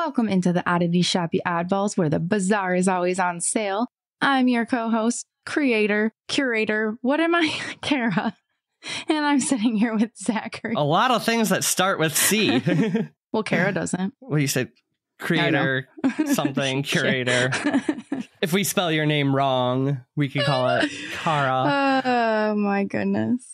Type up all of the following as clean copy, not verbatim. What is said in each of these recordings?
Welcome into the Oddity Shop, you oddballs, where the bazaar is always on sale. I'm your co-host, creator, curator, what am I? Kara. And I'm sitting here with Zachary. A lot of things that start with C. Well, Kara doesn't. What do you say? Creator, something, curator. If we spell your name wrong, we could call it Kara. Oh, my goodness.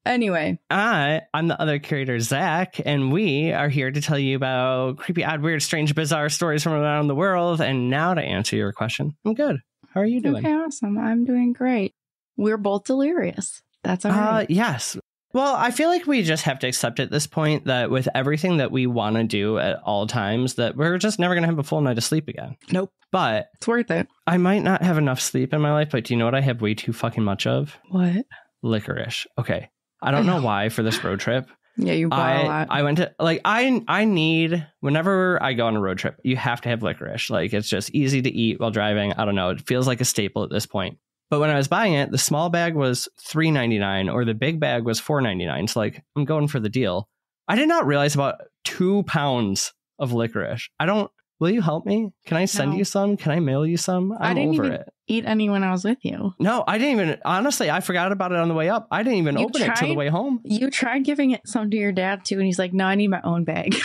Anyway. I'm the other curator, Zach, and we are here to tell you about creepy, odd, weird, strange, bizarre stories from around the world. And now to answer your question, I'm good. How are you doing? Okay, awesome. I'm doing great. We're both delirious. That's all right. Yes. Well, I feel like we just have to accept at this point that with everything that we want to do at all times, that we're just never going to have a full night of sleep again. Nope. But it's worth it. I might not have enough sleep in my life, but do you know what I have way too fucking much of? What? Licorice. Okay. I don't know why for this road trip. Yeah, you bought a lot. I went to, like, I need, whenever I go on a road trip, you have to have licorice. Like, it's just easy to eat while driving. I don't know. It feels like a staple at this point. But when I was buying it, the small bag was $3.99 or the big bag was $4.99. So, like, I'm going for the deal. I did not realize about 2 pounds of licorice. Will you help me? Can I send you some? Can I mail you some? I didn't even eat any when I was with you. No, I didn't even. Honestly, I forgot about it on the way up. I didn't even open it till the way home. You tried giving it some to your dad too, and he's like, "No, I need my own bag."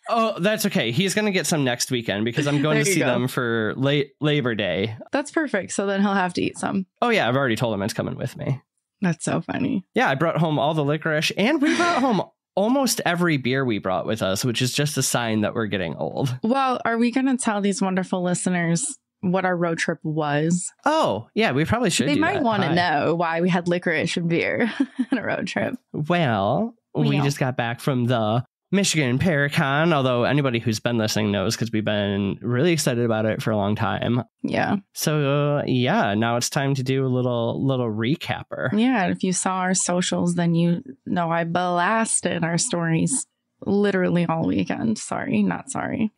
Oh, that's okay. He's going to get some next weekend because I'm going to see them for Labor Day. That's perfect. So then he'll have to eat some. Oh, yeah. I've already told him it's coming with me. That's so funny. Yeah, I brought home all the licorice and we brought home almost every beer we brought with us, which is just a sign that we're getting old. Well, are we going to tell these wonderful listeners what our road trip was? Oh, yeah, we probably should. They might want to know why we had licorice and beer on a road trip. Well, we just got back from the MI Paracon, although anybody who's been listening knows because we've been really excited about it for a long time. Yeah. So, now it's time to do a little recapper. Yeah, if you saw our socials, then you know I blasted our stories literally all weekend. Sorry, not sorry.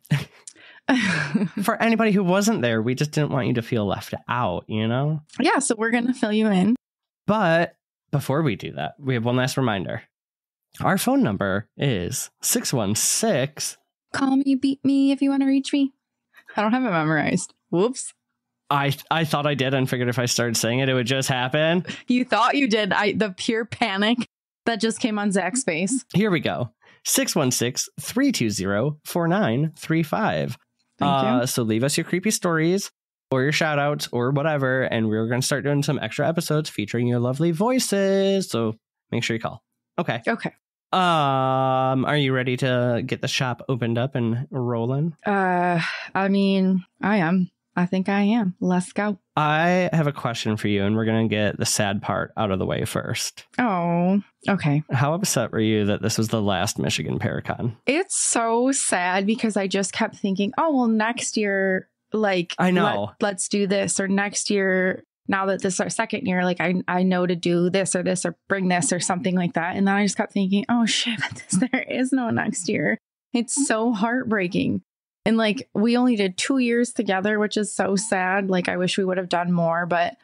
For anybody who wasn't there, we just didn't want you to feel left out, you know? Yeah, so we're going to fill you in. But before we do that, we have one last reminder. Our phone number is 616. Call me, beat me if you want to reach me. I don't have it memorized. Whoops. I thought I did and figured if I started saying it, it would just happen. You thought you did. The pure panic that just came on Zach's face. Here we go. 616-320-4935. Thank you. So leave us your creepy stories or your shout outs or whatever. And we're going to start doing some extra episodes featuring your lovely voices. So make sure you call. Okay. Are you ready to get the shop opened up and rolling? I mean, I am. I think I am. Let's go. I have a question for you, and we're going to get the sad part out of the way first. Oh, okay. How upset were you that this was the last MI Paracon? It's so sad because I just kept thinking, oh, well, next year, like, I know. Let's do this, or next year. Now that this is our second year, like I know to do this or bring this or something like that. And then I just kept thinking, oh shit, there is no next year. It's so heartbreaking. And like, we only did 2 years together, which is so sad. Like, I wish we would have done more, but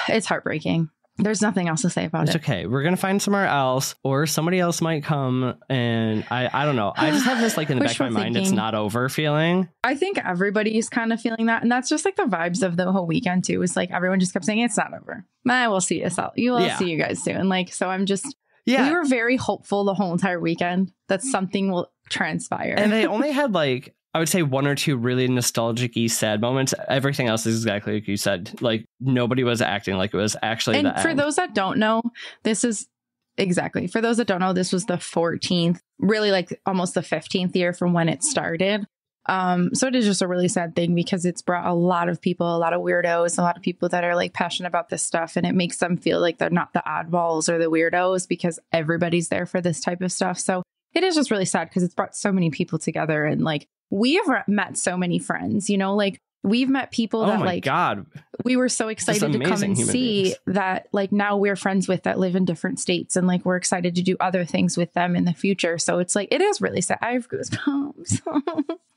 it's heartbreaking. There's nothing else to say about it. It's okay. We're going to find somewhere else, or somebody else might come. And I don't know. I just have this like in the back of my mind, it's not over feeling. I think everybody's kind of feeling that. And that's just like the vibes of the whole weekend too. It's like everyone just kept saying it's not over. We'll see us out. You will see you guys soon. Like, so I'm just, we were very hopeful the whole entire weekend that something will transpire. And they only had like, I would say 1 or 2 really nostalgic-y sad moments. Everything else is exactly like you said. Like, nobody was acting like it was actually the end. For those that don't know, this was the 14th, really like almost the 15th year from when it started. So it is just a really sad thing because it's brought a lot of people, a lot of weirdos, a lot of people that are like passionate about this stuff. And it makes them feel like they're not the oddballs or the weirdos because everybody's there for this type of stuff. So it is just really sad because it's brought so many people together. And like, we have met so many friends, you know, like we've met people that like, God, we were so excited to come and see beings that like now we're friends with that live in different states. And like, we're excited to do other things with them in the future. So it's like, it is really sad. I have goosebumps.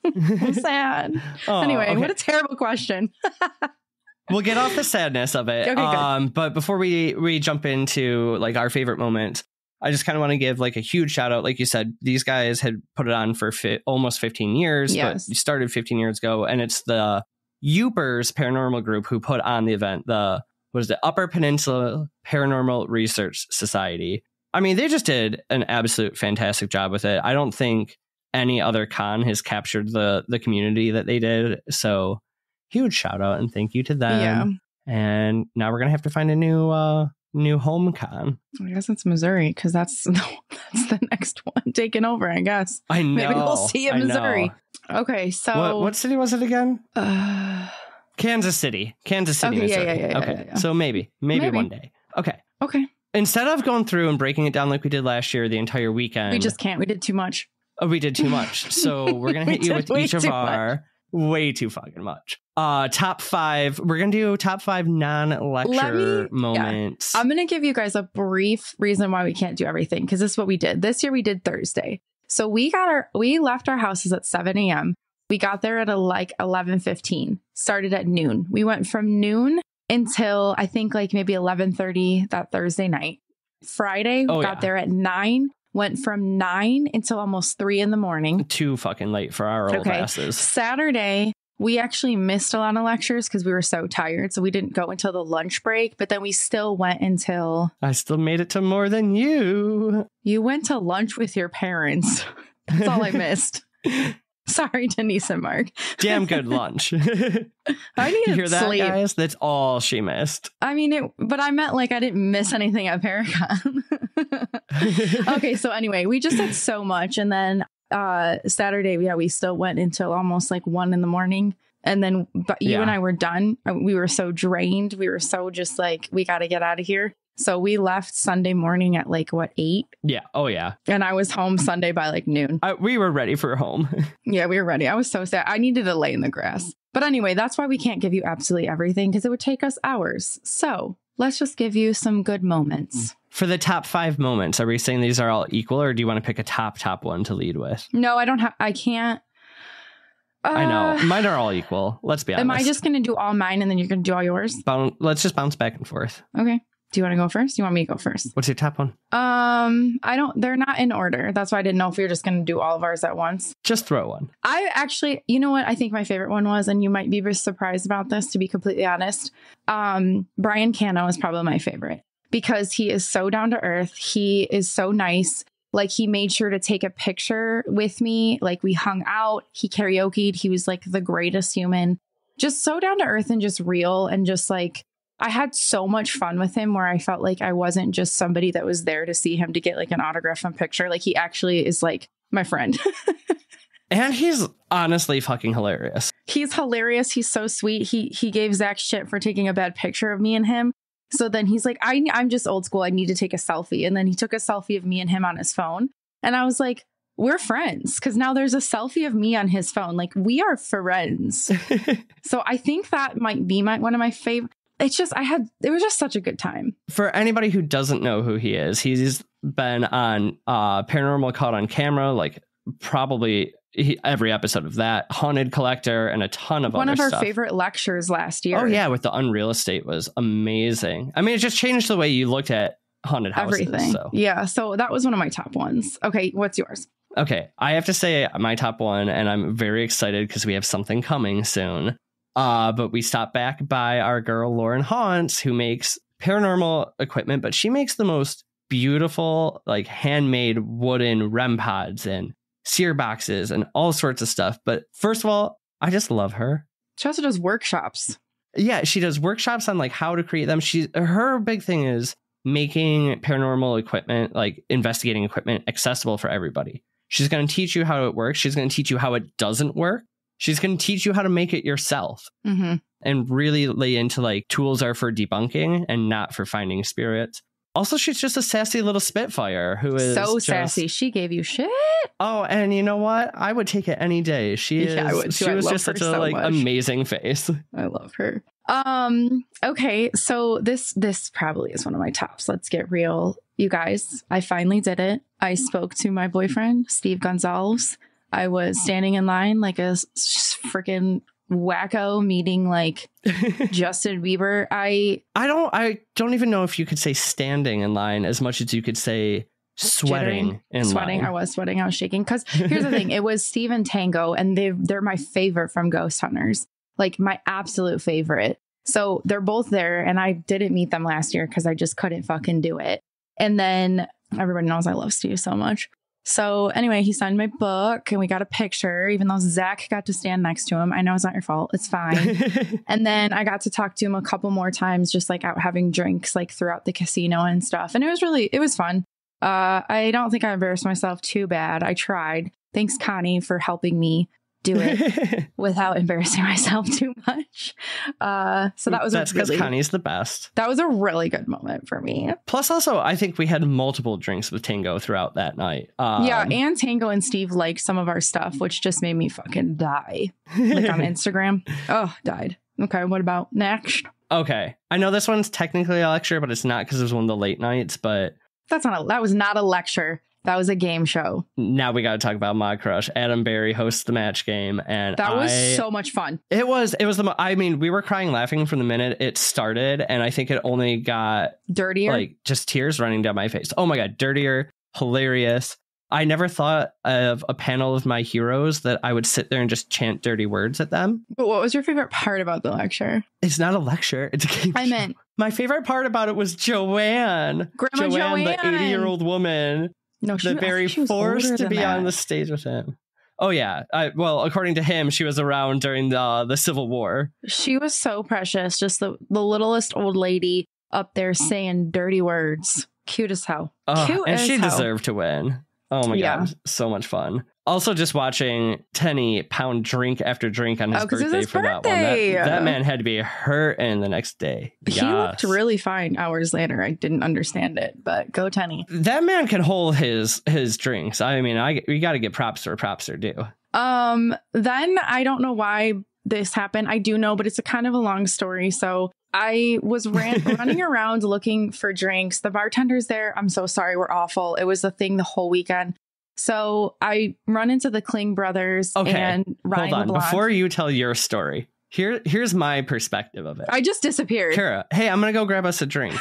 I'm sad. Anyway, What a terrible question. We'll get off the sadness of it. Okay, but before we jump into like our favorite moment, I just kind of want to give like a huge shout out. Like you said, these guys had put it on for almost 15 years, but you started 15 years ago. And it's the Upers Paranormal Group who put on the event. The Upper Peninsula Paranormal Research Society. I mean, they just did an absolute fantastic job with it. I don't think any other con has captured the community that they did. So huge shout out and thank you to them. Yeah. And now we're going to have to find a new home con. I guess it's Missouri because that's the next one taking over, I guess. I know. Maybe we'll see in Missouri. Okay, so what city was it again? Kansas City, Missouri. Yeah. So maybe one day. Okay. Instead of going through and breaking it down like we did last year, the entire weekend, we just can't. We did too much. Oh, we did too much. So we're gonna hit you with each of our way too fucking much. Top 5. We're gonna do top 5 non-lecture moments. I'm gonna give you guys a brief reason why we can't do everything, because this is what we did. This year we did Thursday. So we left our houses at 7 a.m. We got there at 11:15. Started at noon. We went from noon until I think like maybe 11:30 that Thursday night. Friday, we got there at 9. Went from 9 until almost 3 in the morning. Too fucking late for our old asses. Saturday, we actually missed a lot of lectures because we were so tired. So we didn't go until the lunch break, but then we still went until... I still made it to more than you. You went to lunch with your parents. That's all I missed. Sorry, Denise and Mark. Damn good lunch. I needed you hear that, sleep. Guys? That's all she missed. I mean, but I meant like I didn't miss anything at Paracon. Okay, so anyway, we just did so much. And then Saturday, we still went until almost like 1 in the morning. And then you and I were done. We were so drained. We were so just like, we got to get out of here. So we left Sunday morning at like, 8? Yeah. Oh, yeah. And I was home Sunday by like noon. We were ready for home. Yeah, we were ready. I was so sad. I needed to lay in the grass. But anyway, that's why we can't give you absolutely everything, because it would take us hours. So let's just give you some good moments. For the top 5 moments, are we saying these are all equal, or do you want to pick a top one to lead with? No, I can't. I know. Mine are all equal. Let's be honest. Am I just going to do all mine and then you're going to do all yours? Let's just bounce back and forth. Okay. Do you want to go first? Do you want me to go first? What's your top one? They're not in order. That's why I didn't know if we were just going to do all of ours at once. Just throw one. I actually, you know what I think my favorite one was, and you might be surprised about this, to be completely honest. Brian Cano is probably my favorite because he is so down to earth. He is so nice. Like, he made sure to take a picture with me. Like, we hung out. He karaoke'd. He was like the greatest human. Just so down to earth and just real, and just like, I had so much fun with him where I felt like I wasn't just somebody that was there to see him to get like an autograph and picture. Like, he actually is like my friend. And he's honestly fucking hilarious. He's hilarious. He's so sweet. He gave Zach shit for taking a bad picture of me and him. So then he's like, I'm just old school. I need to take a selfie. And then he took a selfie of me and him on his phone. And I was like, we're friends, because now there's a selfie of me on his phone. Like, we are friends. So I think that might be one of my favorite. It's just, it was just such a good time. For anybody who doesn't know who he is, he's been on Paranormal Caught on Camera, like probably every episode of that, Haunted Collector, and a ton of one other of our stuff. Favorite lectures last year. Oh yeah, with the Unreal Estate was amazing. I mean, it just changed the way you looked at haunted houses. Everything. So. Yeah, so that was one of my top ones. Okay, what's yours? Okay, I have to say my top one, and I'm very excited because we have something coming soon. But we stopped back by our girl Lauren Haunts, who makes paranormal equipment, but she makes the most beautiful, like, handmade wooden REM pods and sear boxes and all sorts of stuff. But first of all, I just love her. She also does workshops. Yeah, she does workshops on like how to create them. Her big thing is making paranormal equipment, like investigating equipment, accessible for everybody. She's going to teach you how it works. She's going to teach you how it doesn't work. She's going to teach you how to make it yourself, and really lay into like tools are for debunking and not for finding spirits. Also, she's just a sassy little spitfire who is so sassy. She gave you shit. Oh, and you know what? I would take it any day. She was just such a like amazing face. I love her. Okay, so this probably is one of my tops. Let's get real, you guys. I finally did it. I spoke to my boyfriend, Steve Gonsalves. I was standing in line like a freaking wacko meeting like Justin Bieber. I don't even know if you could say standing in line as much as you could say sweating in sweating. line. I was sweating. I was shaking. Because here's the thing. It was Steve and Tango, and they're my favorite from Ghost Hunters. Like my absolute favorite. So they're both there, and I didn't meet them last year because I just couldn't fucking do it. And then everybody knows I love Steve so much. So anyway, he signed my book and we got a picture, even though Zach got to stand next to him. I know it's not your fault. It's fine. And then I got to talk to him a couple more times, just like out having drinks, like throughout the casino and stuff. And it was fun. I don't think I embarrassed myself too bad. I tried. Thanks, Connie, for helping me do it without embarrassing myself too much. So that's because Connie's the best. That was a really good moment for me. Plus, also, I think we had multiple drinks with Tango throughout that night. Yeah, and Tango and Steve liked some of our stuff, which just made me fucking die. Like on Instagram. Oh, died. Okay, what about next? Okay, I know this one's technically a lecture, but it's not because it was one of the late nights. But that was not a lecture. That was a game show. Now we got to talk about my crush. Adam Berry hosts the match game, and that was so much fun. It was I mean, we were crying laughing from the minute it started, and I think it only got dirtier, like just tears running down my face. Oh my god, dirtier, hilarious. I never thought of a panel of my heroes that I would sit there and just chant dirty words at them. But what was your favorite part about the lecture? It's not a lecture. It's a game show. meant My favorite part about it was Joanne. Grandma Joanne. The 80-year-old woman. No, she was forced to be on the stage with him. Oh, yeah. Well, according to him, she was around during the Civil War. She was so precious. Just the littlest old lady up there saying dirty words. Cute as hell. And she deserved to win. Oh, my God. So much fun. Also, just watching Tenny pound drink after drink on his birthday for that one. That man had to be hurting the next day. He looked really fine hours later. I didn't understand it, but go Tenny. That man can hold his drinks. I mean, we got to get props where props are due. Then I don't know why this happened. I do know, but it's a kind of a long story. So I was running around looking for drinks. The bartenders there, I'm so sorry, were awful. It was a thing the whole weekend. So I run into the Klinge brothers and Ryan Hold on. LeBlanc. Before you tell your story, here's my perspective of it. I just disappeared. Kara, hey, I'm going to go grab us a drink.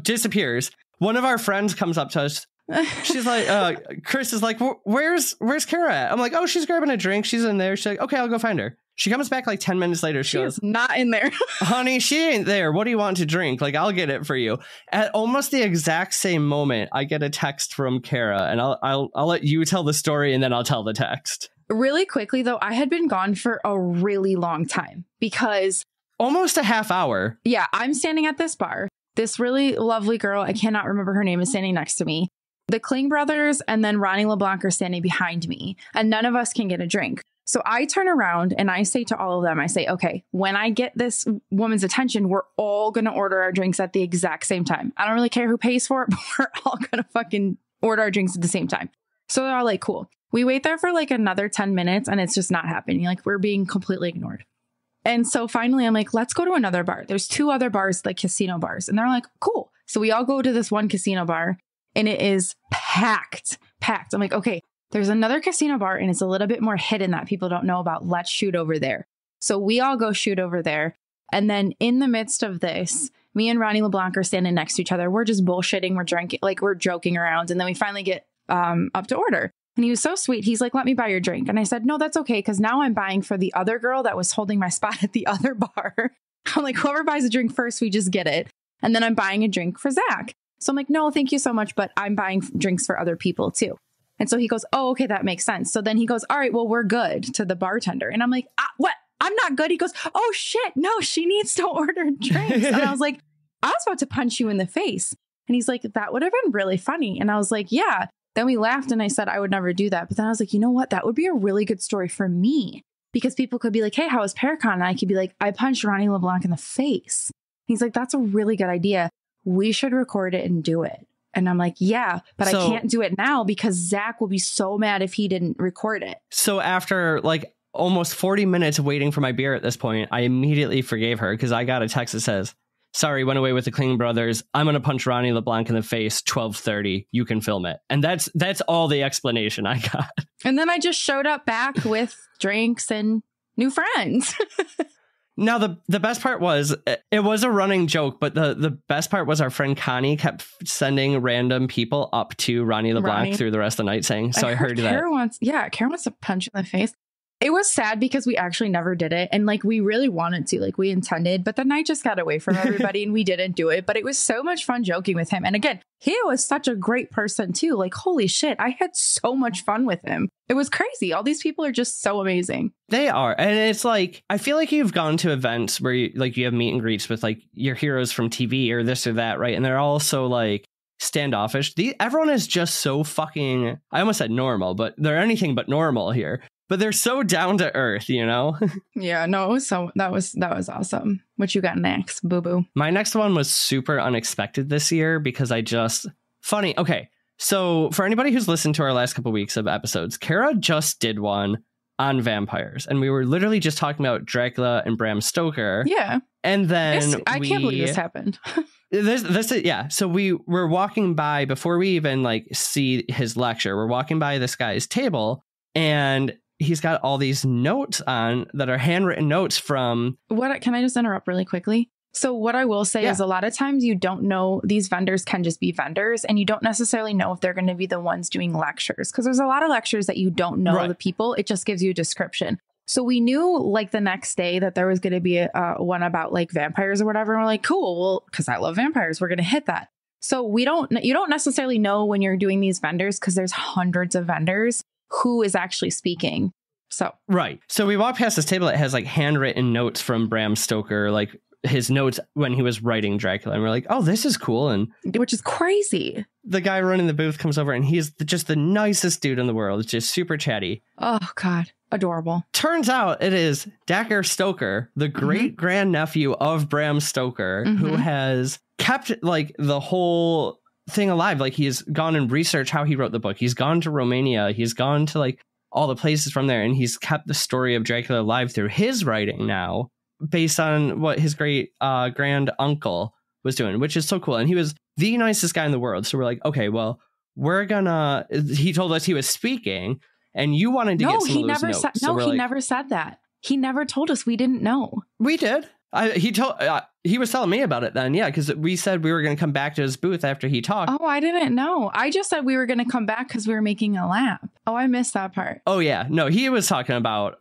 Disappears. One of our friends comes up to us. She's like, Chris is like, where's Kara at? I'm like, oh, she's grabbing a drink. She's in there. She's like, okay, I'll go find her. She comes back like 10 minutes later. She goes, not in there. Honey, she ain't there. What do you want to drink? Like, I'll get it for you. At almost the exact same moment, I get a text from Kara, and I'll let you tell the story and then I'll tell the text. Really quickly, though, I had been gone for a really long time because almost a half hour. Yeah, I'm standing at this bar. This really lovely girl, I cannot remember her name, is standing next to me. The Klinge brothers and then Ronnie LeBlanc are standing behind me, and none of us can get a drink. So I turn around and I say to all of them, I say, okay, when I get this woman's attention, we're all going to order our drinks at the exact same time. I don't really care who pays for it, but we're all going to fucking order our drinks at the same time. So they're all like, cool. We wait there for like another 10 minutes and it's just not happening. Like we're being completely ignored. And so finally I'm like, let's go to another bar. There's 2 other bars, like casino bars. And they're like, cool. So we all go to this one casino bar and it is packed. I'm like, okay. There's another casino bar and it's a little bit more hidden that people don't know about. Let's shoot over there. So we all go shoot over there. And then in the midst of this, me and Ronnie LeBlanc are standing next to each other. We're just bullshitting. We're drinking, like we're joking around. And then we finally get up to order. And he was so sweet. He's like, let me buy your drink. And I said, no, that's okay. Because now I'm buying for the other girl that was holding my spot at the other bar. I'm like, whoever buys a drink first, we just get it. And then I'm buying a drink for Zach. So I'm like, no, thank you so much. But I'm buying drinks for other people too. And so he goes, oh, okay, that makes sense. So then he goes, all right, well, we're good, to the bartender. And I'm like, what? I'm not good. He goes, oh, shit. No, she needs to order drinks. And I was like, I was about to punch you in the face. And he's like, that would have been really funny. And I was like, yeah. Then we laughed and I said, I would never do that. But then I was like, you know what? That would be a really good story for me, because people could be like, hey, how was Paracon? And I could be like, I punched Ronnie LeBlanc in the face. He's like, that's a really good idea. We should record it and do it. And I'm like, yeah, but I can't do it now because Zach will be so mad if he didn't record it. So after like almost 40 minutes of waiting for my beer at this point, I immediately forgave her because I got a text that says, sorry, went away with the Klinge brothers. I'm going to punch Ronnie LeBlanc in the face, 12:30. You can film it. And that's all the explanation I got. And then I just showed up back with drinks and new friends. Now, the best part was, it was a running joke, but the best part was our friend Connie kept sending random people up to Ronnie LeBlanc through the rest of the night saying, so I heard that. Karen wants a punch in the face. It was sad because we actually never did it. And like, we really wanted to, like we intended, but the night just got away from everybody and we didn't do it. But it was so much fun joking with him. And again, he was such a great person too. Like, holy shit, I had so much fun with him. It was crazy. All these people are just so amazing. They are. And it's like, I feel like you've gone to events where you have meet and greets with like your heroes from TV or this or that, right? And they're all so like standoffish. Everyone is just so fucking, I almost said normal, but they're anything but normal here. But they're so down to earth, you know? Yeah, no, it was that was awesome. What you got next, boo boo? My next one was super unexpected this year because funny. Okay, so for anybody who's listened to our last couple weeks of episodes, Kara just did one on vampires, and we were literally just talking about Dracula and Bram Stoker. Yeah, and then I can't believe this happened. So we were walking by before we even like see his lecture. We're walking by this guy's table, and he's got all these notes on that are handwritten notes from... Can I just interrupt really quickly? So what I will say is a lot of times you don't know, these vendors can just be vendors and you don't necessarily know if they're going to be the ones doing lectures, because there's a lot of lectures that you don't know the people. It just gives you a description. So we knew like the next day that there was going to be a one about like vampires or whatever. And we're like, cool, well, because I love vampires, we're going to hit that. So you don't necessarily know when you're doing these vendors because there's hundreds of vendors who is actually speaking. So we walk past this table that has like handwritten notes from Bram Stoker, like his notes when he was writing Dracula, and we're like, oh, this is cool. And which is crazy. The guy running the booth comes over and he's just the nicest dude in the world. It's just super chatty. Oh God, adorable. Turns out it is Dacre Stoker, the great grandnephew of Bram Stoker, who has kept like the whole thing alive. Like he's gone and researched how he wrote the book. He's gone to Romania. He's gone to like all the places from there, and he's kept the story of Dracula alive through his writing now, based on what his great grand uncle was doing, which is so cool. And he was the nicest guy in the world. So we're like, okay, well, he told us he was speaking and you wanted to get some of those notes. He never said that. He never told us. We didn't know. We did. He was telling me about it then. Yeah, because we said we were going to come back to his booth after he talked. Oh, I didn't know. I just said we were going to come back because we were making a lap. Oh, I missed that part. Oh, yeah. No, he was talking about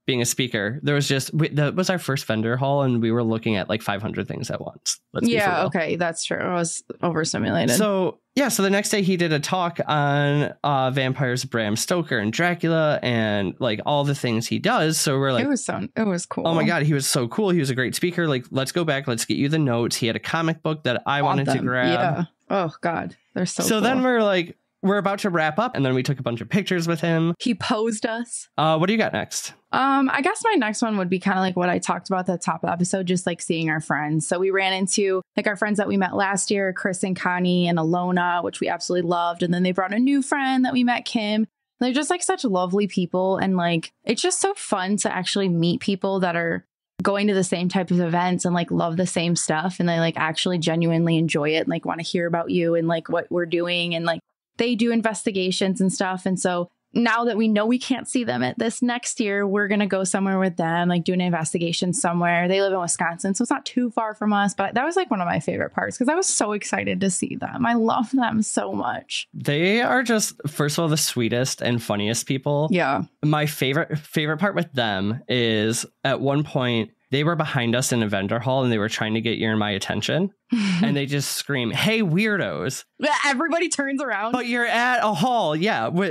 being a speaker. There was that was our first vendor hall, and we were looking at like 500 things at once. Yeah, okay. That's true. I was overstimulated. So the next day he did a talk on vampires, Bram Stoker and Dracula and like all the things he does. So we're like, it was cool. Oh my God, he was so cool. He was a great speaker. Like, let's go back. Let's get you the notes. He had a comic book that I wanted to grab. Yeah. Oh God, they're so cool. Then we're like, we're about to wrap up, and then we took a bunch of pictures with him. He posed us. What do you got next? I guess my next one would be kind of like what I talked about at the top of the episode, just like seeing our friends. So we ran into like our friends that we met last year, Chris and Connie and Alona, which we absolutely loved. And then they brought a new friend that we met, Kim. They're just like such lovely people. And like, it's just so fun to actually meet people that are going to the same type of events and like love the same stuff. And they like actually genuinely enjoy it and like want to hear about you and like what we're doing. And like, they do investigations and stuff. And so now that we know we can't see them at this next year, we're going to go somewhere with them, like do an investigation somewhere. They live in Wisconsin, so it's not too far from us. But that was like one of my favorite parts because I was so excited to see them. I love them so much. They are just, first of all, the sweetest and funniest people. Yeah. My favorite part with them is at one point, they were behind us in a vendor hall and they were trying to get your and my attention. And they just scream, "Hey, weirdos." Everybody turns around. But you're at a hall,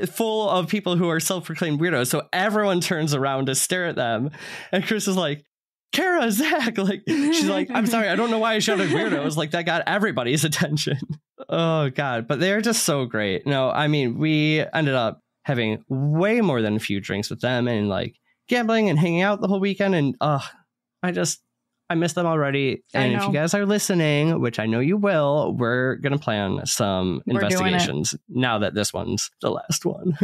full of people who are self-proclaimed weirdos. So everyone turns around to stare at them. And Chris is like, "Kara, Zach." Like, she's like, "I'm sorry, I don't know why I shouted weirdos." Like, that got everybody's attention. Oh, God. But they're just so great. No, I mean, we ended up having way more than a few drinks with them and like gambling and hanging out the whole weekend. And I miss them already. And if you guys are listening, which I know you will, we're going to plan some investigations now that this one's the last one.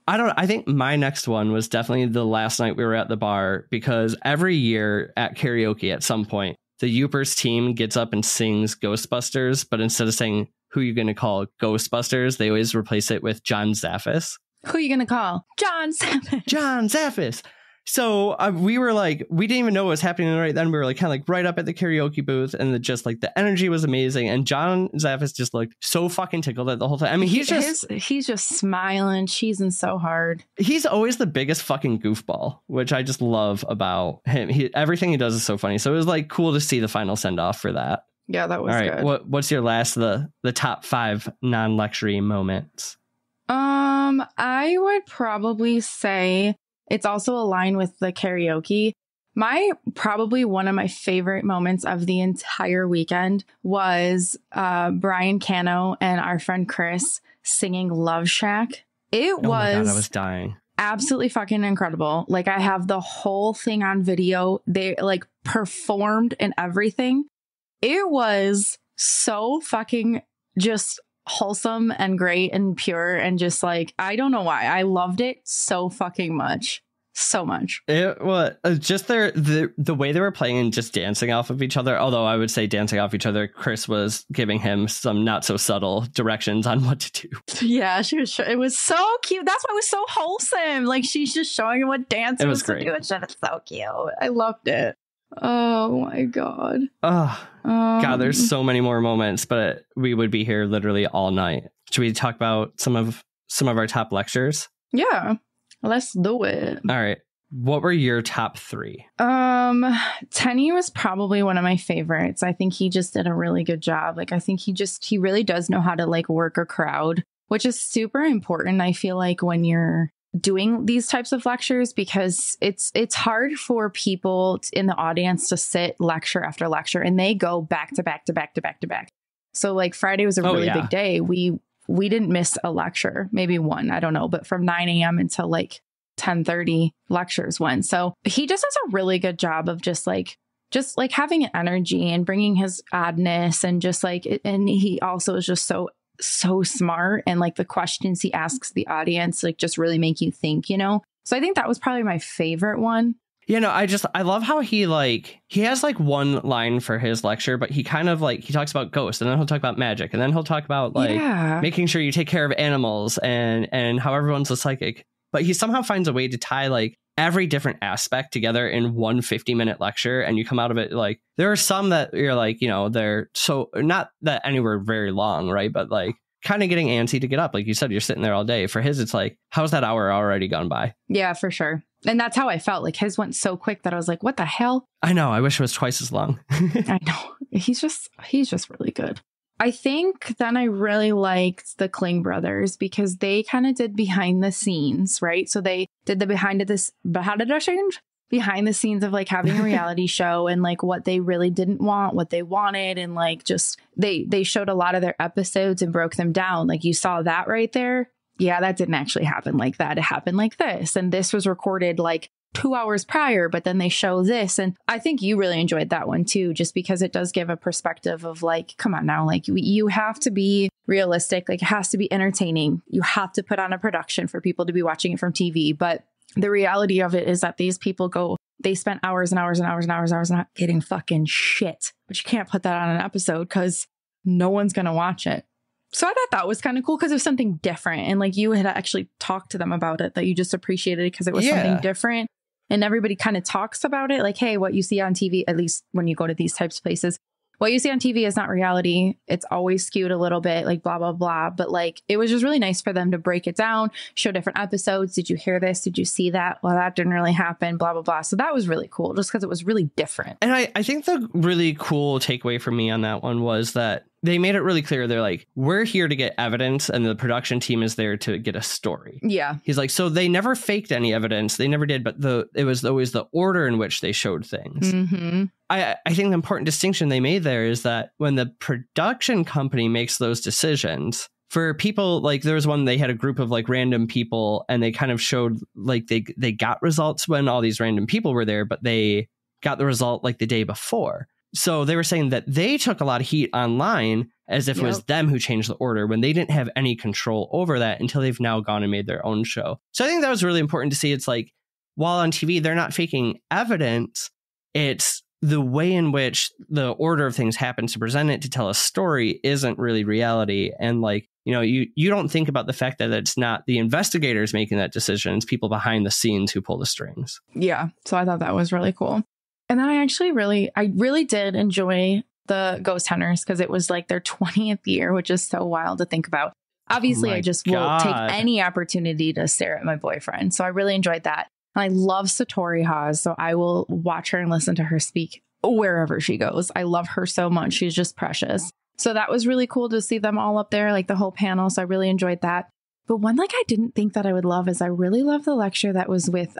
I think my next one was definitely the last night we were at the bar, because every year at karaoke at some point, the Youpers team gets up and sings Ghostbusters, but instead of saying "Who you going to call Ghostbusters," they always replace it with John Zafis. Who you going to call? John Zafis. John Zafis. So we were like, we didn't even know what was happening right then. We were like kind of like right up at the karaoke booth, and the energy was amazing. And John Zafis just looked so fucking tickled at the whole time. I mean, he's just smiling, cheesing so hard. He's always the biggest fucking goofball, which I just love about him. Everything he does is so funny. So it was like cool to see the final send off for that. Yeah, that was good. What's your last the top 5 non-lecture moments? I would probably say it's also aligned with the karaoke. Probably one of my favorite moments of the entire weekend was Brian Cano and our friend Chris singing Love Shack. My God, I was dying. Absolutely fucking incredible. Like, I have the whole thing on video. They like performed and everything. It was so fucking just wholesome and great and pure, and just like, I don't know why I loved it so fucking much. So much. It was just the way they were playing and just dancing off of each other. Although I would say dancing off each other, Chris was giving him some not so subtle directions on what to do. Yeah, she was. It was so cute. That's why it was so wholesome. Like, she's just showing him what dance was great. To do. And shit, it's so cute. I loved it. Oh my God. Oh God, there's so many more moments, but we would be here literally all night. Should we talk about some of our top lectures? Yeah. Let's do it. All right. What were your top 3? Tenny was probably one of my favorites. I think he just did a really good job. Like, I think he really does know how to like work a crowd, which is super important. I feel like when you're doing these types of lectures, because it's hard for people in the audience to sit lecture after lecture, and they go back to back to back to back to back. So like Friday was a really big day. We didn't miss a lecture, maybe one, I don't know, but from 9 a.m. until like 10:30 lectures went. So he just does a really good job of just like having an energy and bringing his oddness, and just like, and he also is just so smart, and like the questions he asks the audience like just really make you think, you know? So I think that was probably my favorite one. You know, I love how he has like one line for his lecture, but he kind of like, he talks about ghosts, and then he'll talk about magic, and then he'll talk about like making sure you take care of animals and how everyone's a psychic. But he somehow finds a way to tie like every different aspect together in one 50-minute lecture, and you come out of it like, there are some that you're like, you know, they're so not that anywhere very long, right? But like kind of getting antsy to get up. Like you said, you're sitting there all day. For his, it's like, how's that hour already gone by? Yeah, for sure. And that's how I felt. Like, his went so quick that I was like, what the hell? I know. I wish it was twice as long. I know. He's just really good. I think then I really liked the Klinge brothers, because they kind of did behind the scenes, right? So they did the behind the scenes of like having a reality show, and like what they really didn't want, what they wanted, and like just they showed a lot of their episodes and broke them down. Like, you saw that right there. Yeah, that didn't actually happen like that. It happened like this. And this was recorded like 2 hours prior, but then they show this. And I think you really enjoyed that one too, just because it does give a perspective of like, come on now, like you have to be realistic. Like, it has to be entertaining. You have to put on a production for people to be watching it from TV. But the reality of it is that these people they spent hours and hours and hours and hours and hours not getting fucking shit. But you can't put that on an episode because no one's going to watch it. So I thought that was kind of cool, because it was something different. And like, you had actually talked to them about it, that you just appreciated it because it was something different. And everybody kind of talks about it like, hey, what you see on TV, at least when you go to these types of places, what you see on TV is not reality. It's always skewed a little bit, like blah, blah, blah. But like, it was just really nice for them to break it down, show different episodes. Did you hear this? Did you see that? Well, that didn't really happen, blah, blah, blah. So that was really cool, just because it was really different. And I think the really cool takeaway for me on that one was that they made it really clear. They're like, we're here to get evidence, and the production team is there to get a story. Yeah. He's like, so they never faked any evidence. They never did. But it was always the order in which they showed things. Mm-hmm. I think the important distinction they made there is that when the production company makes those decisions, for people, like there was one, they had a group of like random people, and they kind of showed like they got results when all these random people were there, but they got the result like the day before. So they were saying that they took a lot of heat online as if it was them who changed the order, when they didn't have any control over that until they've now gone and made their own show. So I think that was really important to see. It's like, while on TV, they're not faking evidence. It's the way in which the order of things happens to present it, to tell a story, isn't really reality. And like, you don't think about the fact that it's not the investigators making that decision. It's people behind the scenes who pull the strings. Yeah. So I thought that was really cool. And then I really did enjoy the ghost hunters because it was like their 20th year, which is so wild to think about. Obviously, I just will take any opportunity to stare at my boyfriend. So I really enjoyed that. And I love Satori Haas. So I will watch her and listen to her speak wherever she goes. I love her so much. She's just precious. So that was really cool to see them all up there, like the whole panel. So I really enjoyed that. But one like I didn't think that I would love is I really love the lecture that was with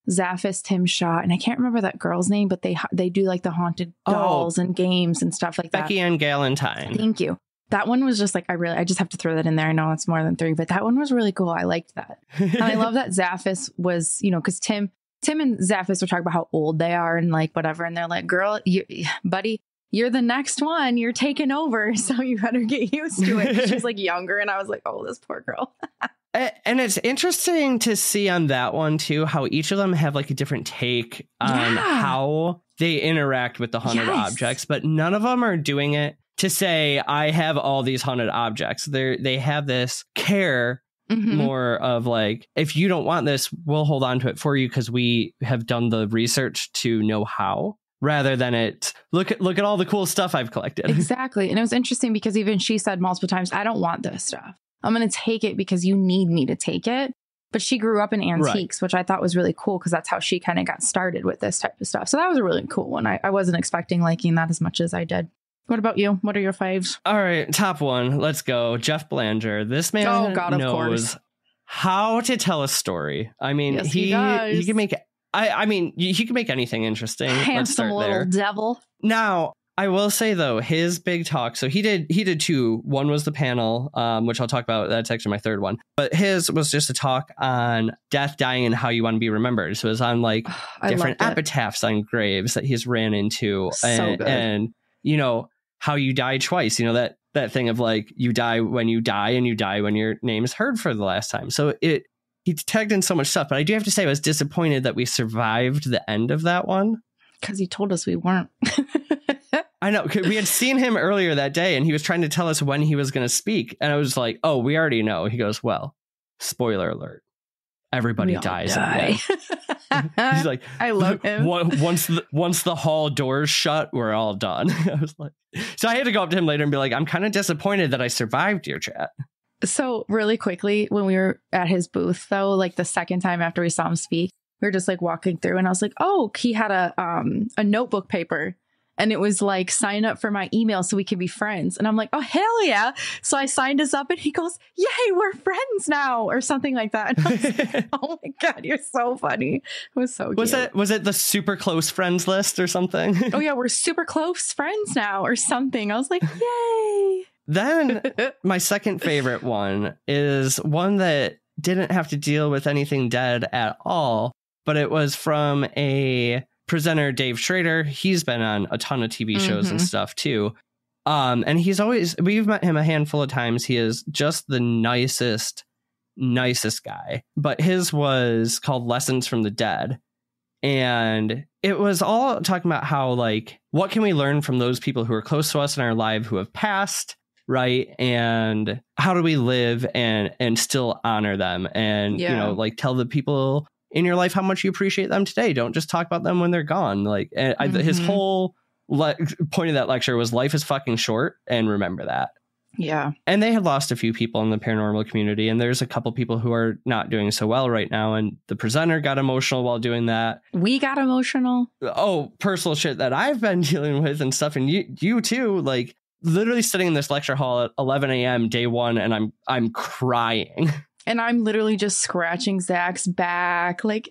Zafis, Tim Shaw, and I can't remember that girl's name, but they do like the haunted dolls and games and stuff like that. Becky Galentine. Thank you. That one was just like, I just have to throw that in there. I know it's more than 3, but that one was really cool. I liked that. And I love that Zafis was, because Tim and Zafis were talking about how old they are and like whatever. And they're like, girl, buddy, you're the next one. You're taking over. So you better get used to it. She's like younger. And I was like, oh, this poor girl. And it's interesting to see on that one, too, how each of them have like a different take on how they interact with the haunted objects. But none of them are doing it to say, I have all these haunted objects. They have this care more of like, if you don't want this, we'll hold on to it for you because we have done the research to know how. Rather than it, look at all the cool stuff I've collected. Exactly. And it was interesting because even she said multiple times, I don't want this stuff. I'm going to take it because you need me to take it. But she grew up in antiques, which I thought was really cool because that's how she kind of got started with this type of stuff. So that was a really cool one. I wasn't expecting liking that as much as I did. What about you? What are your faves? All right, top one. Let's go. Jeff Belanger. This man knows how to tell a story. I mean, yes, he can make he can make anything interesting. Let's start little there. Devil. Now, I will say, though, his big talk. So he did 2. One was the panel, which I'll talk about. That's actually my 3rd one. But his was just a talk on death, dying, and how you want to be remembered. So it was on like different epitaphs on graves that he's ran into. And how you die twice. That thing of like you die when you die and you die when your name is heard for the last time. So he tagged in so much stuff. But I do have to say I was disappointed that we survived the end of that one. Because he told us we weren't. I know. We had seen him earlier that day and he was trying to tell us when he was going to speak. And I was like, oh, we already know. He goes, well, spoiler alert. Everybody dies. He's like, I love him. Once the hall doors shut, we're all done. I was like, so I had to go up to him later and be like, I'm kind of disappointed that I survived your chat. So really quickly, when we were at his booth, though, like the second time after we saw him speak, we were just like walking through and I was like, oh, he had a notebook paper. And it was like, sign up for my email so we can be friends. And I'm like, oh, hell yeah. So I signed us up and he goes, yay, we're friends now or something like that. And I was like, oh my God, you're so funny. It was so cute. Was it the super close friends list or something? Oh yeah, we're super close friends now or something. I was like, yay. Then my second favorite one is one that didn't have to deal with anything dead at all, but it was from a presenter, Dave Schrader. He's been on a ton of TV shows and stuff too. And we've met him a handful of times. He is just the nicest guy. But his was called Lessons from the Dead. And it was all talking about how, like, what can we learn from those people who are close to us in our life who have passed, right? And how do we live and still honor them and, like tell the people in your life how much you appreciate them today. Don't just talk about them when they're gone. Like his whole point of that lecture was life is fucking short and remember that. Yeah. And they had lost a few people in the paranormal community and there's a couple people who are not doing so well right now. And the presenter got emotional while doing that. We got emotional. Oh, personal shit that I've been dealing with and stuff. And you too, like literally sitting in this lecture hall at 11 a.m. day one. And I'm crying. And I'm literally just scratching Zach's back. Like,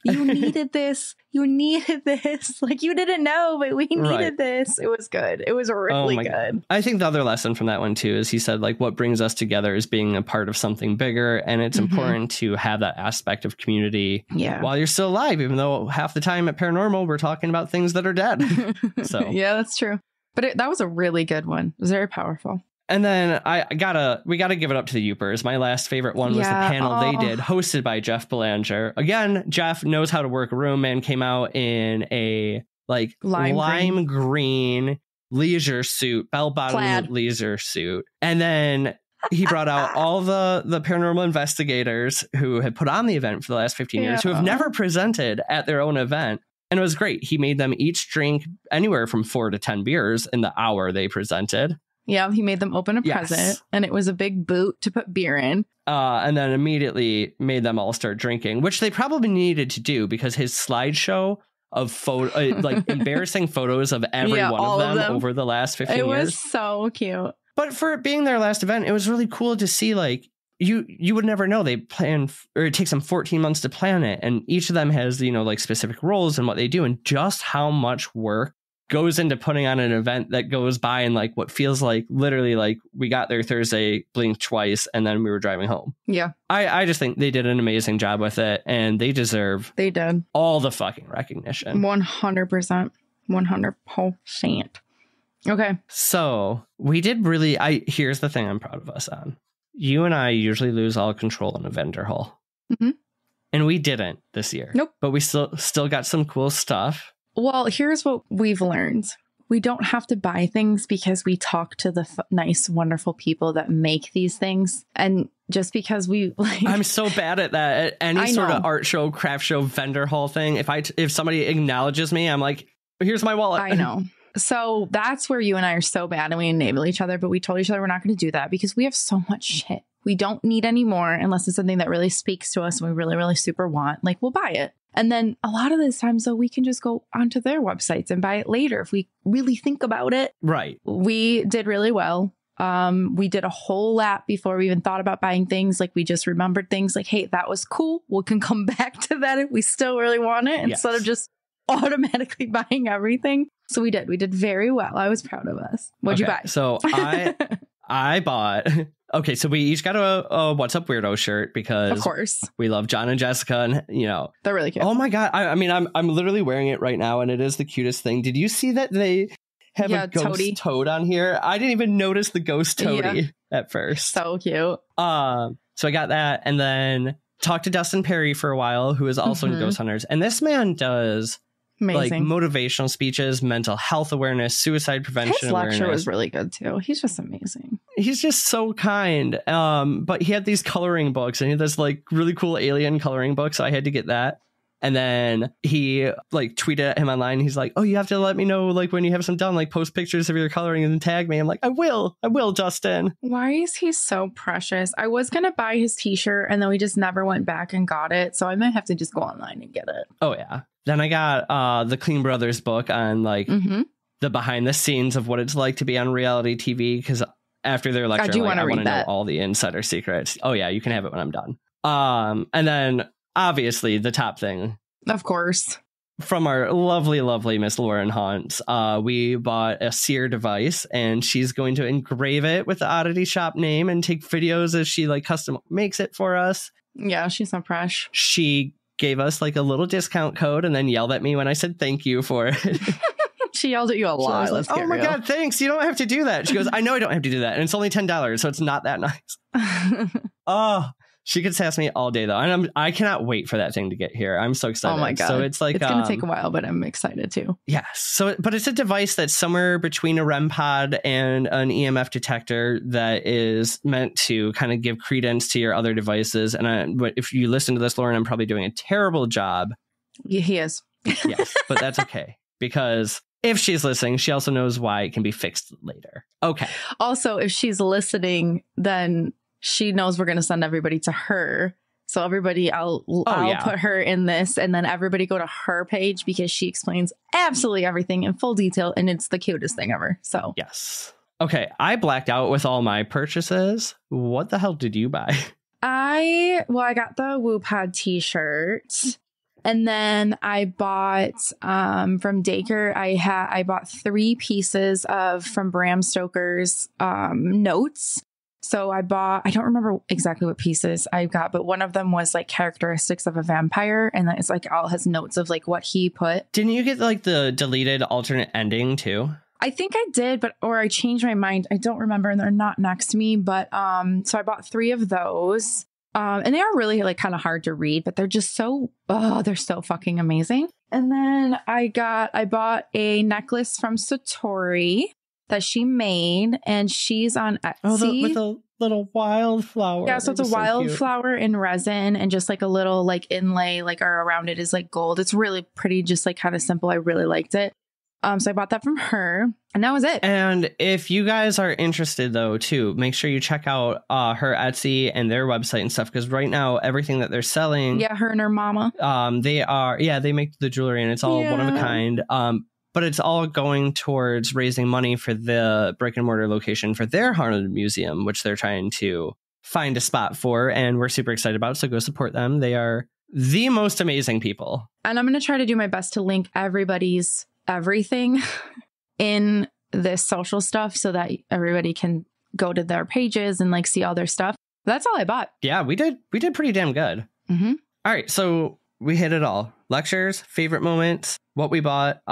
you needed this. You needed this. Like, you didn't know, but we needed this. It was good. It was really good. I think the other lesson from that one, too, is he said, like, what brings us together is being a part of something bigger. And it's important to have that aspect of community while you're still alive, even though half the time at Paranormal, we're talking about things that are dead. So yeah, that's true. But that was a really good one. It was very powerful. And then we gotta give it up to the Youpers. My last favorite one was the panel they did, hosted by Jeff Belanger. Again, Jeff knows how to work a room and came out in a like lime green leisure suit, bell-bottom leisure suit. And then he brought out all the paranormal investigators who had put on the event for the last 15 years, who have never presented at their own event. And it was great. He made them each drink anywhere from 4 to 10 beers in the hour they presented. Yeah, he made them open a present, and it was a big boot to put beer in. And then immediately made them all start drinking, which they probably needed to do because his slideshow of like embarrassing photos of every one of them over the last 15 years. It was so cute. But for it being their last event, it was really cool to see, like, you would never know. They plan, or it takes them 14 months to plan it. And each of them has, you know, like specific roles and what they do, and just how much work goes into putting on an event that goes by in like what feels like literally like we got there Thursday, blinked twice, and then we were driving home. Yeah. I just think they did an amazing job with it, and they deserve all the fucking recognition. 100%. 100%. Okay. So we did really, here's the thing I'm proud of us on. You and I usually lose all control in a vendor hall. Mm-hmm. And we didn't this year. Nope. But we still got some cool stuff. Well, here's what we've learned. We don't have to buy things because we talk to the nice, wonderful people that make these things. And just because we like... I'm so bad at that. At any sort of art show, craft show, vendor hall thing. If somebody acknowledges me, I'm like, here's my wallet. I know. So that's where you and I are so bad, and we enable each other. But we told each other we're not going to do that because we have so much shit. We don't need any more unless it's something that really speaks to us and we really, really super want. Like, we'll buy it. And then a lot of those times, though, we can just go onto their websites and buy it later if we really think about it. Right. We did really well. We did a whole lap before we even thought about buying things. Like, we just remembered things like, hey, that was cool. We can come back to that if we still really want it instead of just automatically buying everything. So we did very well. I was proud of us. What'd you buy? So I bought... Okay, so we each got a What's Up Weirdo shirt because of course we love John and Jessica, and you know they're really cute. Oh my god! I mean, I'm literally wearing it right now, and it is the cutest thing. Did you see that they have a ghost toad on here? I didn't even notice the ghost toady at first. So cute. So I got that, and then talked to Dustin Perry for a while, who is also in Ghost Hunters, and this man does. Amazing. Like motivational speeches, mental health awareness, suicide prevention awareness. His lecture was really good too. He's just amazing. He's just so kind. But he had these coloring books, and he had this like really cool alien coloring book, so I had to get that. And then he like tweeted at him online. He's like, "Oh, you have to let me know like when you have some done. Like post pictures of your coloring and then tag me." I'm like, I will, Justin." Why is he so precious? I was gonna buy his T-shirt, and then we just never went back and got it. So I might have to just go online and get it. Oh yeah. Then I got the Klinge brothers book on like the behind the scenes of what it's like to be on reality TV. Because after their lecture, I want to know all the insider secrets. Oh yeah, you can have it when I'm done. And then obviously the top thing, of course, from our lovely Miss Lauren Hunt, we bought a seer device, and she's going to engrave it with the Oddity Shop name and take videos as she like custom makes it for us. Yeah, she's so fresh. She gave us like a little discount code and then yelled at me when I said thank you for it. She yelled at you a lot. Like, oh my God, thanks. You don't have to do that. She goes, I know I don't have to do that. And it's only $10, so it's not that nice. Oh, she could sass me all day though. And I cannot wait for that thing to get here. I'm so excited. Oh my God. So it's like, it's going to take a while, but I'm excited too. Yes. Yeah, so, but it's a device that's somewhere between a REM pod and an EMF detector that is meant to kind of give credence to your other devices. And if you listen to this, Lauren, I'm probably doing a terrible job. Yeah, he is. Yes, but that's okay. Because if she's listening, she also knows why it can be fixed later. Okay. Also, if she's listening, then she knows we're going to send everybody to her. So everybody, I'll put her in this, and then everybody go to her page because she explains absolutely everything in full detail, and it's the cutest thing ever. So yes. Okay. I blacked out with all my purchases. What the hell did you buy? I got the WooPod t-shirt. And then I bought from Dacre, I bought 3 pieces from Bram Stoker's notes. So I don't remember exactly what pieces I got, but one of them was like characteristics of a vampire. And it's like all his notes of like what he put. Didn't you get like the deleted alternate ending too? I think I did, or I changed my mind. I don't remember, and they're not next to me. But so I bought 3 of those. And they are really like kind of hard to read, but they're just they're so fucking amazing. And then I bought a necklace from Satori that she made, and she's on Etsy. little wildflower. Yeah, so it's a wildflower in resin and just like a little like inlay like or around it is like gold. It's really pretty, just like kind of simple. I really liked it. So I bought that from her and that was it. And if you guys are interested though, too, make sure you check out her Etsy and their website and stuff. Because right now, everything that they're selling. Yeah, her and her mama. They make the jewelry and it's all one of a kind. But it's all going towards raising money for the brick and mortar location for their haunted museum, which they're trying to find a spot for. And we're super excited about it. So go support them. They are the most amazing people. And I'm going to try to do my best to link everybody's everything in this social stuff so that everybody can go to their pages and like see all their stuff. That's all I bought. Yeah, we did pretty damn good. Mm-hmm. All right, so we hit it all. Lectures, favorite moments, what we bought.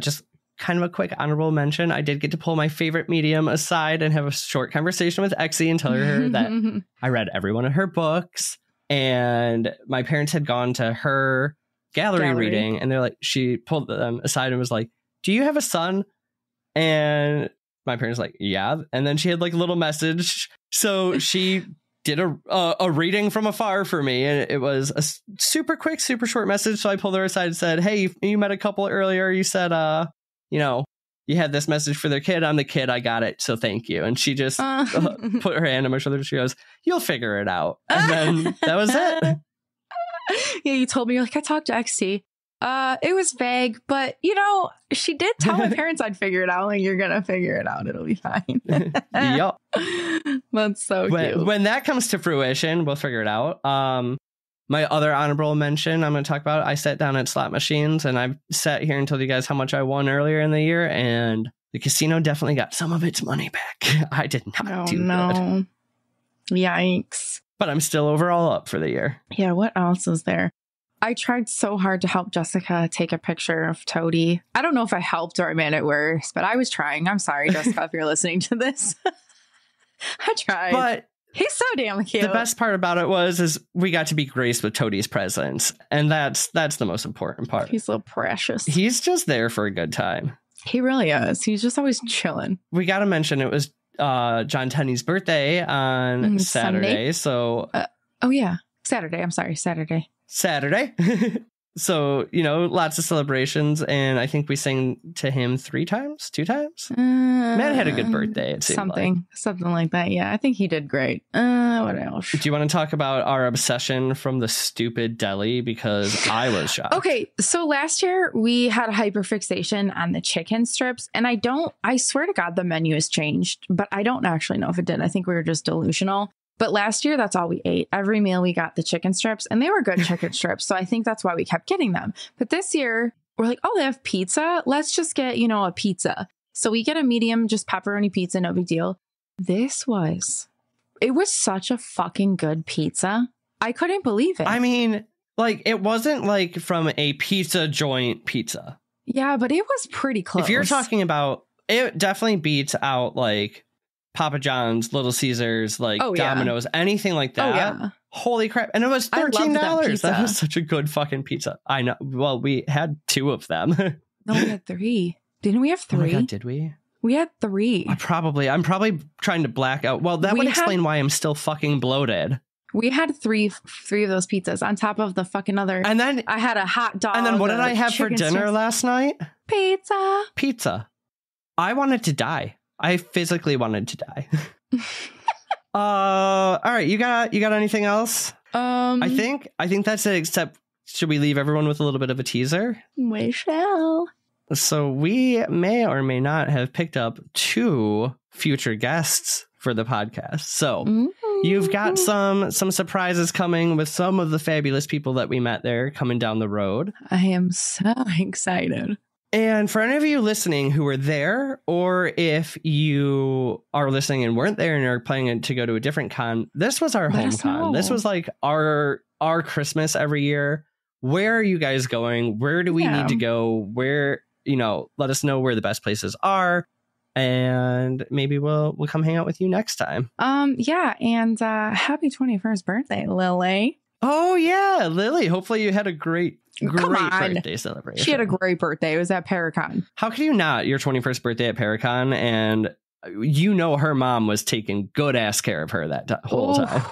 Just kind of a quick honorable mention. I did get to pull my favorite medium aside and have a short conversation with Exie and tell her that I read every one of her books and my parents had gone to her gallery reading and they're like, she pulled them aside and was like, do you have a son? And my parents like, yeah. And then she had like a little message. So she did a reading from afar for me. And it was a super quick, super short message. So I pulled her aside and said, hey, you met a couple earlier. You said, you had this message for their kid. I'm the kid. I got it. So thank you. And she just put her hand on my shoulder. She goes, you'll figure it out. And then that was it. Yeah, you told me, you're like, I talked to XT. It was vague, but she did tell my parents I'd figure it out. Like, you're gonna figure it out. It'll be fine. Yup. That's so cute. When that comes to fruition, we'll figure it out. My other honorable mention I'm going to talk about, I sat down at slot machines and I sat here and told you guys how much I won earlier in the year. And the casino definitely got some of its money back. I did not do good. Yikes. But I'm still overall up for the year. Yeah, what else is there? I tried so hard to help Jessica take a picture of Toady. I don't know if I helped or I made it worse, but I was trying. I'm sorry, Jessica, if you're listening to this. I tried. But he's so damn cute. The best part about it is we got to be graced with Toadie's presence. And that's the most important part. He's so precious. He's just there for a good time. He really is. He's just always chilling. We got to mention it was John Tenney's birthday on Saturday. So Saturday. I'm sorry, Saturday. So, lots of celebrations. And I think we sang to him 2 times. Man had a good birthday. It seemed something like that. Yeah, I think he did great. What else? Do you want to talk about our obsession from the stupid deli? Because I was shocked. Okay, so last year we had a hyperfixation on the chicken strips. And I swear to God, the menu has changed, but I don't actually know if it did. I think we were just delusional. But last year, that's all we ate. Every meal we got the chicken strips and they were good chicken strips. So I think that's why we kept getting them. But this year we're like, oh, they have pizza. Let's just get, a pizza. So we get a medium, just pepperoni pizza. No big deal. It was such a fucking good pizza. I couldn't believe it. I mean, like, it wasn't like from a pizza joint pizza. Yeah, but it was pretty close. If you're talking about, it definitely beats out like Papa John's, Little Caesars, like Domino's, anything like that. Oh, yeah. Holy crap. And it was $13. That was such a good fucking pizza. I know. Well, we had 2 of them. No, we had 3. Didn't we have 3? Oh my God, did we? We had 3. I'm probably trying to black out. Well, that would explain why I'm still fucking bloated. We had 3 of those pizzas on top of the fucking other. And then I had a hot dog. And then what did I have for dinner last night? Pizza. I wanted to die. I physically wanted to die. All right, you got anything else? I think that's it, except should we leave everyone with a little bit of a teaser? We shall. So we may or may not have picked up 2 future guests for the podcast. So you've got some surprises coming with some of the fabulous people that we met there coming down the road. I am so excited. And for any of you listening who were there, or if you are listening and weren't there and are planning to go to a different con, this was our home con. This was like our Christmas every year. Where are you guys going? Where do we need to go? Where, let us know where the best places are. And maybe we'll come hang out with you next time. Yeah. And happy 21st birthday, Lily. Oh, yeah, Lily. Hopefully you had a great birthday celebration. She had a great birthday. It was at Paracon. How could you not? Your 21st birthday at Paracon, and you know, her mom was taking good ass care of her that whole time.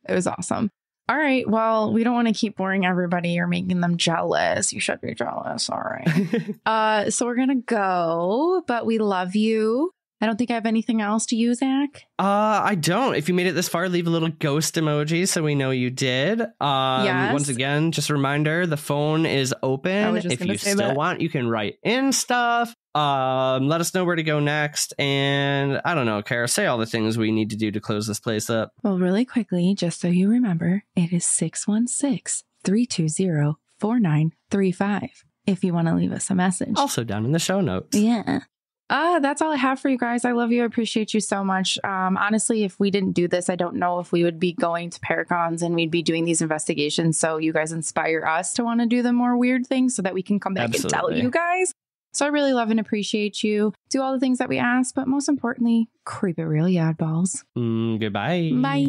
It was awesome. All right. Well, we don't want to keep boring everybody or making them jealous. You should be jealous. All right. So we're going to go, but we love you. I don't think I have anything else to use, Zach. I don't. If you made it this far, leave a little ghost emoji so we know you did. Yes. Once again, just a reminder, the phone is open. If you still want, you can write in stuff. Let us know where to go next. And I don't know, Kara, say all the things we need to do to close this place up. Well, really quickly, just so you remember, it is 616-320-4935 if you want to leave us a message. Also down in the show notes. Yeah. That's all I have for you guys. I love you. I appreciate you so much. Honestly, if we didn't do this, I don't know if we would be going to Paracons and we'd be doing these investigations. So you guys inspire us to want to do the more weird things so that we can come back and tell you guys. So I really love and appreciate you. Do all the things that we ask, but most importantly, creep it real, you oddballs. Goodbye. Bye.